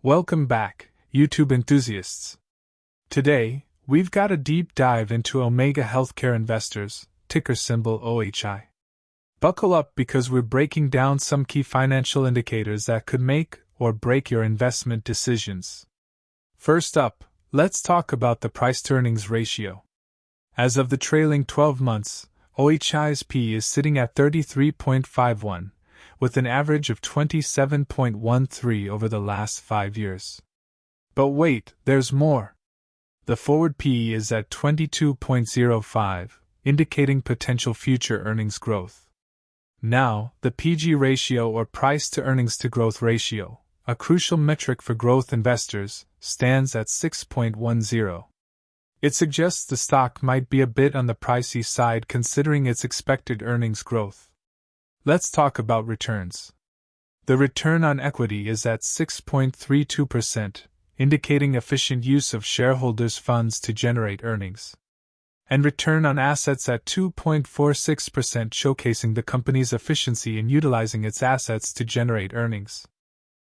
Welcome back, YouTube enthusiasts. Today, we've got a deep dive into Omega Healthcare Investors, ticker symbol OHI. Buckle up because we're breaking down some key financial indicators that could make or break your investment decisions. First up, let's talk about the price-to-earnings ratio. As of the trailing 12 months, OHI's P is sitting at 33.51, with an average of 27.13 over the last 5 years. But wait, there's more. The forward PE is at 22.05, indicating potential future earnings growth. Now, the PG ratio or price-to-earnings-to-growth ratio, a crucial metric for growth investors, stands at 6.10. It suggests the stock might be a bit on the pricey side considering its expected earnings growth. Let's talk about returns. The return on equity is at 6.32%, indicating efficient use of shareholders' funds to generate earnings. And return on assets at 2.46%, showcasing the company's efficiency in utilizing its assets to generate earnings.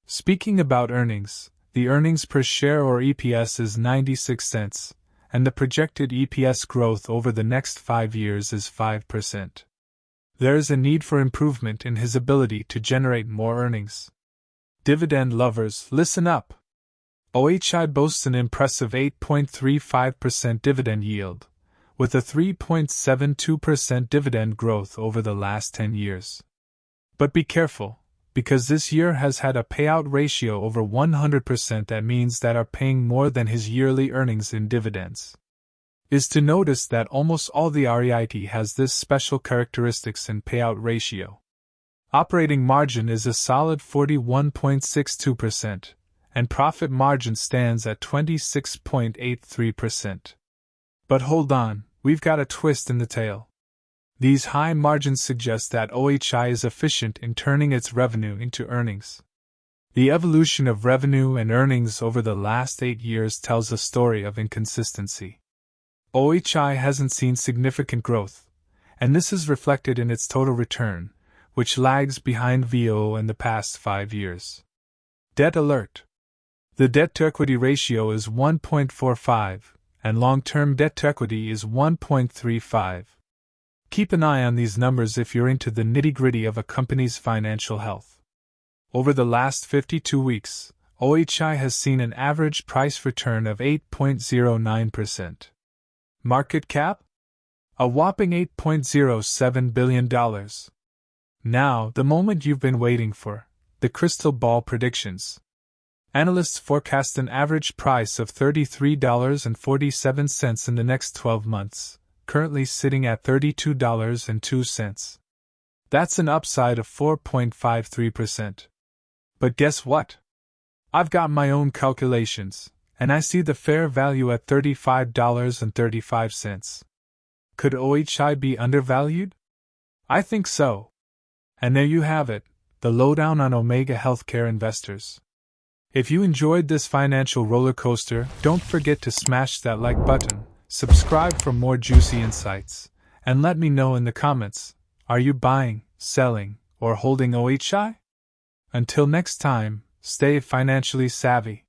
Speaking about earnings, the earnings per share or EPS is 96 cents, and the projected EPS growth over the next 5 years is 5%. There is a need for improvement in his ability to generate more earnings. Dividend lovers, listen up! OHI boasts an impressive 8.35% dividend yield, with a 3.72% dividend growth over the last 10 years. But be careful, because this year has had a payout ratio over 100%. That means that are paying more than his yearly earnings in dividends. Is to notice that almost all the REIT has this special characteristics in payout ratio. Operating margin is a solid 41.62%, and profit margin stands at 26.83%. But hold on, we've got a twist in the tale. These high margins suggest that OHI is efficient in turning its revenue into earnings. The evolution of revenue and earnings over the last 8 years tells a story of inconsistency. OHI hasn't seen significant growth, and this is reflected in its total return, which lags behind VO in the past 5 years. Debt alert! The debt-to-equity ratio is 1.45, and long-term debt-to-equity is 1.35. Keep an eye on these numbers if you're into the nitty-gritty of a company's financial health. Over the last 52 weeks, OHI has seen an average price return of 8.09%. Market cap? A whopping $8.07 billion. Now, the moment you've been waiting for, the crystal ball predictions. Analysts forecast an average price of $33.47 in the next 12 months, currently sitting at $32.02. That's an upside of 4.53%. But guess what? I've got my own calculations, and I see the fair value at $35.35. Could OHI be undervalued? I think so. And there you have it, the lowdown on Omega Healthcare Investors. If you enjoyed this financial roller coaster, don't forget to smash that like button, subscribe for more juicy insights, and let me know in the comments, are you buying, selling, or holding OHI? Until next time, stay financially savvy.